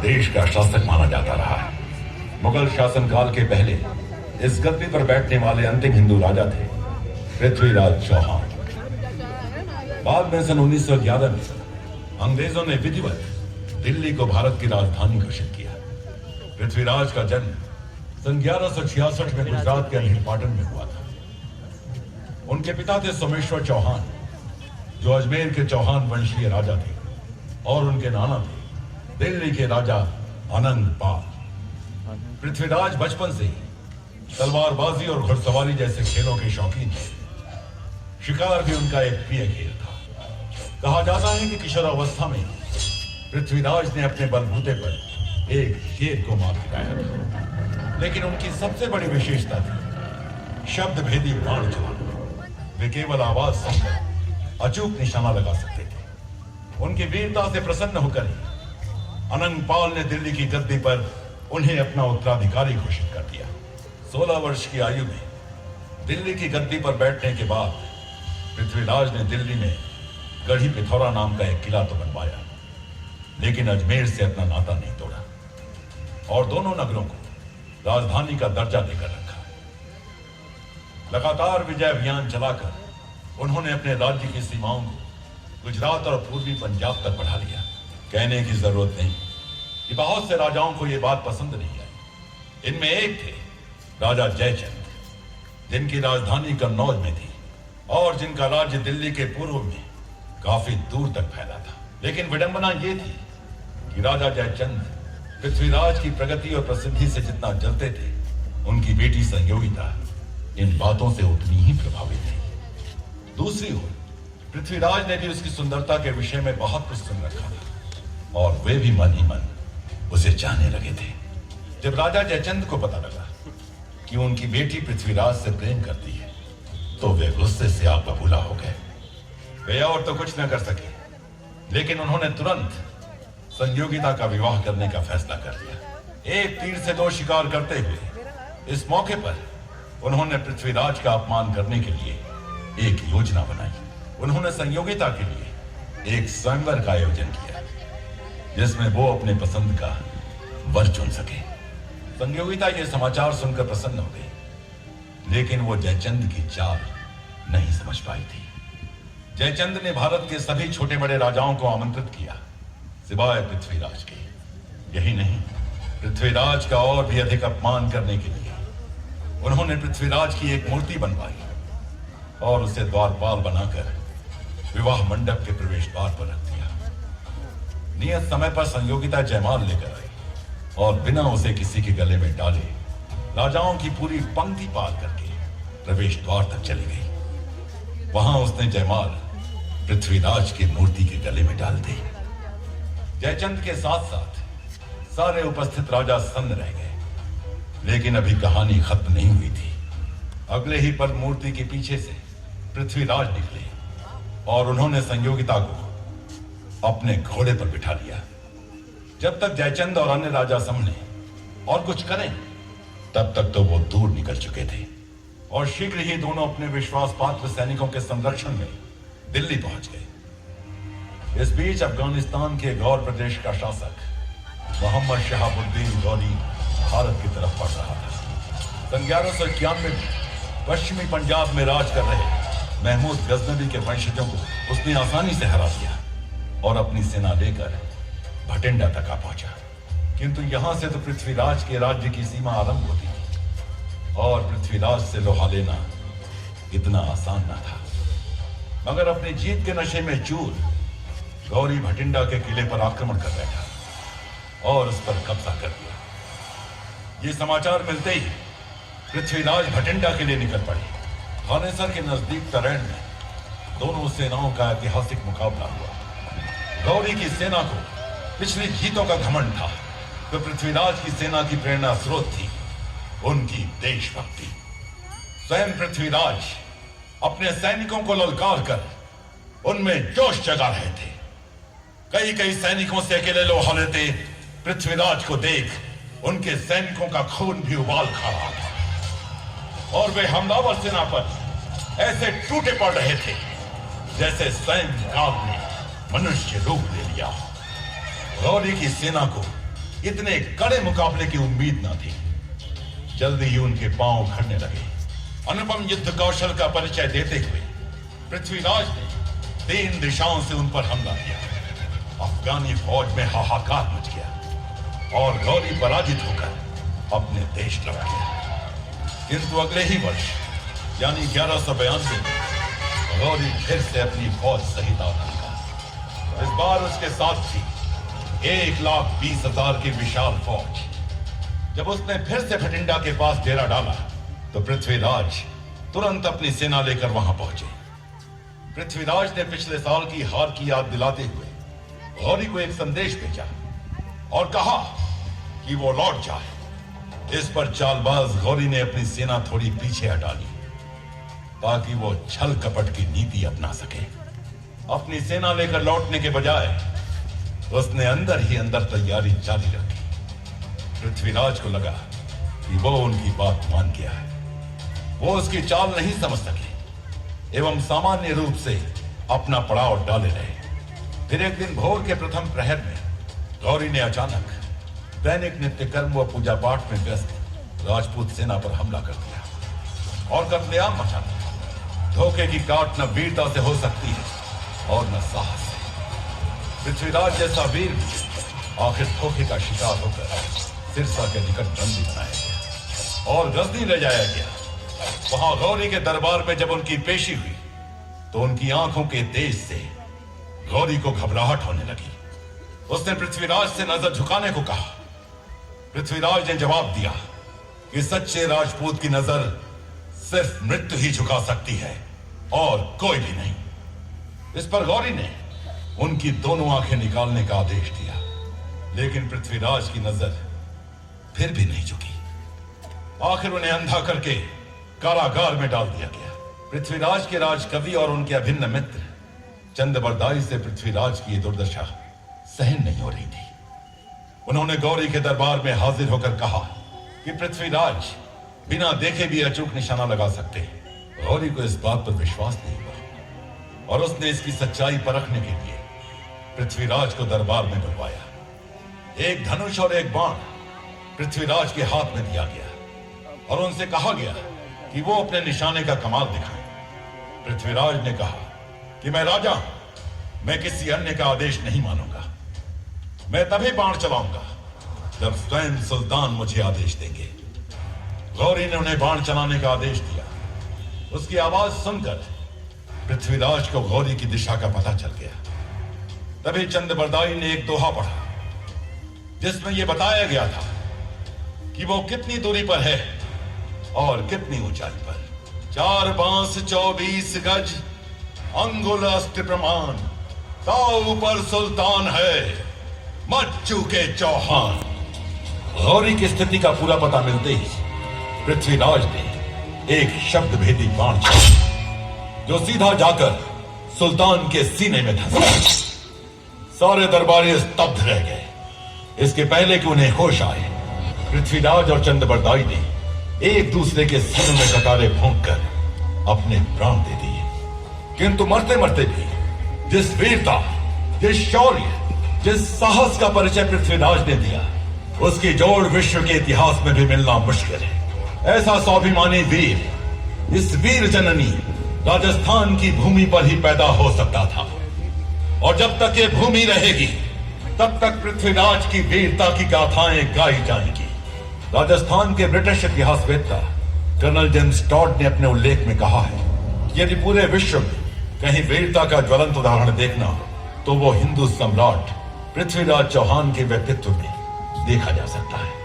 देश का शासक माना जाता रहा है। मुगल शासनकाल के पहले इस गद्दी पर बैठने वाले अंतिम हिंदू राजा थे पृथ्वीराज चौहान। बाद में सन 1911 में अंग्रेजों ने विधिवत दिल्ली को भारत की राजधानी घोषित किया। पृथ्वीराज का जन्म सन 1166 में गुजरात के अहिरपाटन में हुआ था। उनके पिता थे सोमेश्वर चौहान, जो अजमेर के चौहान वंशीय राजा थे, और उनके नाना थे दिल्ली के राजा आनंद पाल। पृथ्वीराज बचपन से ही तलवारबाजी और घुड़सवारी जैसे खेलों के शौकीन थे। शिकार भी उनका एक प्रिय खेल था। कहा जाता है कि किशोरावस्था में पृथ्वीराज ने अपने बलबूते पर एक शेर को मार गिराया था। लेकिन उनकी सबसे बड़ी विशेषता थी शब्द भेदी बाण चलाना। वे केवल आवाज सुनकर अचूक निशाना लगा सकते थे। उनकी वीरता से प्रसन्न होकर आनंद पाल ने दिल्ली की गद्दी पर उन्हें अपना उत्तराधिकारी घोषित कर दिया। 16 वर्ष की आयु में दिल्ली की गद्दी पर बैठने के बाद पृथ्वीराज ने दिल्ली में गढ़ी पिथौरा नाम का एक किला तो बनवाया, लेकिन अजमेर से अपना नाता नहीं तोड़ा और दोनों नगरों को राजधानी का दर्जा देकर रखा। लगातार विजय अभियान चलाकर उन्होंने अपने राज्य की सीमाओं को गुजरात और पूर्वी पंजाब तक बढ़ा लिया। कहने की जरूरत नहीं कि बहुत से राजाओं को यह बात पसंद नहीं आई। इनमें एक थे राजा जयचंद, जिनकी राजधानी कन्नौज में थी और जिनका राज्य दिल्ली के पूर्व में काफी दूर तक फैला था। लेकिन विडंबना यह थी कि राजा जयचंद पृथ्वीराज की प्रगति और प्रसिद्धि से जितना जलते थे, उनकी बेटी संयोगिता इन बातों से उतनी ही प्रभावित थी। दूसरी ओर पृथ्वीराज ने भी उसकी सुंदरता के विषय में बहुत कुछ सुन रखा था और वे भी मन ही मन उसे चाहने लगे थे। जब राजा जयचंद को पता लगा कि उनकी बेटी पृथ्वीराज से प्रेम करती है, तो वे गुस्से से आप बबूला हो गए। वे और तो कुछ न कर सके, लेकिन उन्होंने तुरंत संयोगिता का विवाह करने का फैसला कर लिया। एक तीर से दो शिकार करते हुए इस मौके पर उन्होंने पृथ्वीराज का अपमान करने के लिए एक योजना बनाई। उन्होंने संयोगिता के लिए एक स्वयंवर का आयोजन किया, जिसमें वो अपने पसंद का वर चुन सके। संयोगिता ये समाचार सुनकर प्रसन्न हो गई, लेकिन वो जयचंद की चाल नहीं समझ पाई थी। जयचंद ने भारत के सभी छोटे बड़े राजाओं को आमंत्रित किया, सिवाय पृथ्वीराज के। यही नहीं, पृथ्वीराज का और भी अधिक अपमान करने के लिए उन्होंने पृथ्वीराज की एक मूर्ति बनवाई और उसे द्वारपाल बनाकर विवाह मंडप के प्रवेश द्वार पर रख दिया। नियत समय पर संयोगिता जयमाल लेकर आई और बिना उसे किसी के गले में डाले राजाओं की पूरी पंक्ति पार करके प्रवेश द्वार तक चली गई। वहां उसने जयमाल पृथ्वीराज की मूर्ति के गले में डाल दी। जयचंद के साथ साथ सारे उपस्थित राजा सन्न रह गए, लेकिन अभी कहानी खत्म नहीं हुई थी। अगले ही पल मूर्ति के पीछे से पृथ्वीराज निकले और उन्होंने संयोगिता को अपने घोड़े पर बिठा लिया। जब तक जयचंद और अन्य राजा समझे और कुछ करें, तब तक तो वो दूर निकल चुके थे और शीघ्र ही दोनों अपने विश्वास पात्र सैनिकों के संरक्षण में दिल्ली पहुंच गए। इस बीच अफगानिस्तान के गौर प्रदेश का शासक मोहम्मद शहाबुद्दीन गौरी भारत की तरफ बढ़ रहा था। सन 1191 में पश्चिमी पंजाब में राज कर रहे महमूद गजनवी के वंशजों को उसने आसानी से हरा दिया और अपनी सेना लेकर भटिंडा तक आ पहुंचा। किंतु यहां से तो पृथ्वीराज के राज्य की सीमा आरंभ होती थी और पृथ्वीराज से लोहा लेना इतना आसान न था। मगर अपनी जीत के नशे में चूर गौरी भटिंडा के किले पर आक्रमण कर बैठा और उस पर कब्जा कर लिया। ये समाचार मिलते ही पृथ्वीराज भटिंडा के लिए निकल पड़े। थानेसर के नजदीक तरेन में दोनों सेनाओं का ऐतिहासिक मुकाबला हुआ। गौरी की सेना को पिछली जीतों का घमंड था, तो पृथ्वीराज की सेना की प्रेरणा स्रोत थी उनकी देशभक्ति। स्वयं पृथ्वीराज अपने सैनिकों को ललकार कर उनमें जोश जगा रहे थे। कई कई सैनिकों से अकेले लोहा लेते पृथ्वीराज को देख उनके सैनिकों का खून भी उबाल खा रहा था और वे हमलावर सेना पर ऐसे टूटे पड़ रहे थे जैसे स्वयं काल ने मनुष्य रूप ले लिया। गौरी की सेना को इतने कड़े मुकाबले की उम्मीद न थी। जल्दी ही उनके पांव उखड़ने लगे। अनुपम युद्ध कौशल का परिचय देते हुए पृथ्वीराज ने 3 दिशाओं से उन पर हमला किया। अफगानी फौज में हाहाकार मच गया और गौरी पराजित होकर अपने देश लौट गया। किंतु अगले ही वर्ष यानी 1192 में गौरी फिर से अपनी फौज सहित आ निकला। इस बार उसके साथ थी 1,20,000 की विशाल फौज। जब उसने फिर से भटिंडा के पास डेरा डाला तो पृथ्वीराज तुरंत अपनी सेना लेकर वहां पहुंचे। पृथ्वीराज ने पिछले साल की हार की याद दिलाते हुए गौरी को एक संदेश भेजा और कहा कि वो लौट जाए। इस पर चालबाज गौरी ने अपनी सेना थोड़ी पीछे हटा ली ताकि वो छल कपट की नीति अपना सके। अपनी सेना लेकर लौटने के बजाय उसने अंदर ही अंदर तैयारी जारी रखी। पृथ्वीराज को लगा कि वो उनकी बात मान गया है। वो उसकी चाल नहीं समझ सके एवं सामान्य रूप से अपना पड़ाव डाले रहे। फिर एक दिन भोर के प्रथम प्रहर में गौरी ने अचानक दैनिक नित्य कर्म व पूजा पाठ में व्यस्त राजपूत सेना पर हमला कर दिया और कत्लेआम मचा दिया। धोखे की काट न वीरता से हो सकती है और न साहस से। पृथ्वीराज जैसा वीर आखिर धोखे का शिकार होकर सिरसा के निकट बंदी बनाया गया और गजनी ले जाया गया। वहां गौरी के दरबार में जब उनकी पेशी हुई तो उनकी आंखों के तेज से गौरी को घबराहट होने लगी। उसने पृथ्वीराज से नजर झुकाने को कहा। पृथ्वीराज ने जवाब दिया कि सच्चे राजपूत की नजर सिर्फ मृत्यु ही झुका सकती है और कोई भी नहीं। इस पर गौरी ने उनकी दोनों आंखें निकालने का आदेश दिया, लेकिन पृथ्वीराज की नजर फिर भी नहीं झुकी। आखिर उन्हें अंधा करके कारागार में डाल दिया गया। पृथ्वीराज के राजकवि और उनके अभिन्न मित्र चंद्रबरदाई से पृथ्वीराज की दुर्दशा सहन नहीं हो रही थी। उन्होंने गौरी के दरबार में हाजिर होकर कहा कि पृथ्वीराज बिना देखे भी अचूक निशाना लगा सकते हैं। गौरी को इस बात पर विश्वास नहीं हुआ और उसने इसकी सच्चाई परखने के लिए पृथ्वीराज को दरबार में बुलवाया। एक धनुष और एक बाण पृथ्वीराज के हाथ में दिया गया और उनसे कहा गया कि वो अपने निशाने का कमाल दिखाएं। पृथ्वीराज ने कहा कि मैं राजा हूं, मैं किसी अन्य का आदेश नहीं मानूंगा। मैं तभी बाण चलाऊंगा जब स्वयं सुल्तान मुझे आदेश देंगे। गौरी ने उन्हें बाण चलाने का आदेश दिया। उसकी आवाज सुनकर पृथ्वीराज को गौरी की दिशा का पता चल गया। तभी चंद्रबरदाई ने एक दोहा पढ़ा जिसमें यह बताया गया था कि वो कितनी दूरी पर है और कितनी ऊंचाई पर। 4 बांस 24 गज अंगुल अष्ट प्रमाण, ताऊ पर सुल्तान है मत चूके चौहान। गौरी की स्थिति का पूरा पता मिलते ही पृथ्वीराज ने एक शब्द भेदी बाण चलाया जो सीधा जाकर सुल्तान के सीने में धंसा। सारे दरबारी स्तब्ध रह गए। इसके पहले कि उन्हें होश आए, पृथ्वीराज और चंद्रबरदाई ने एक दूसरे के सीनों में कटारे भोंक कर अपने प्राण दे दिए। किंतु मरते मरते भी जिस वीरता, जिस शौर्य, जिस साहस का परिचय पृथ्वीराज ने दिया, उसकी जोड़ विश्व के इतिहास में भी मिलना मुश्किल है। ऐसा स्वाभिमानी वीर इस वीर जननी राजस्थान की भूमि पर ही पैदा हो सकता था और जब तक ये भूमि रहेगी तब तक पृथ्वीराज की वीरता की गाथाएं गाई जाएंगी। राजस्थान के ब्रिटिश इतिहासवेत्ता कर्नल जेम्स टॉड ने अपने उल्लेख में कहा है कि यदि पूरे विश्व में कहीं वीरता का ज्वलंत उदाहरण देखना हो तो वो हिंदू सम्राट पृथ्वीराज चौहान के व्यक्तित्व में देखा जा सकता है।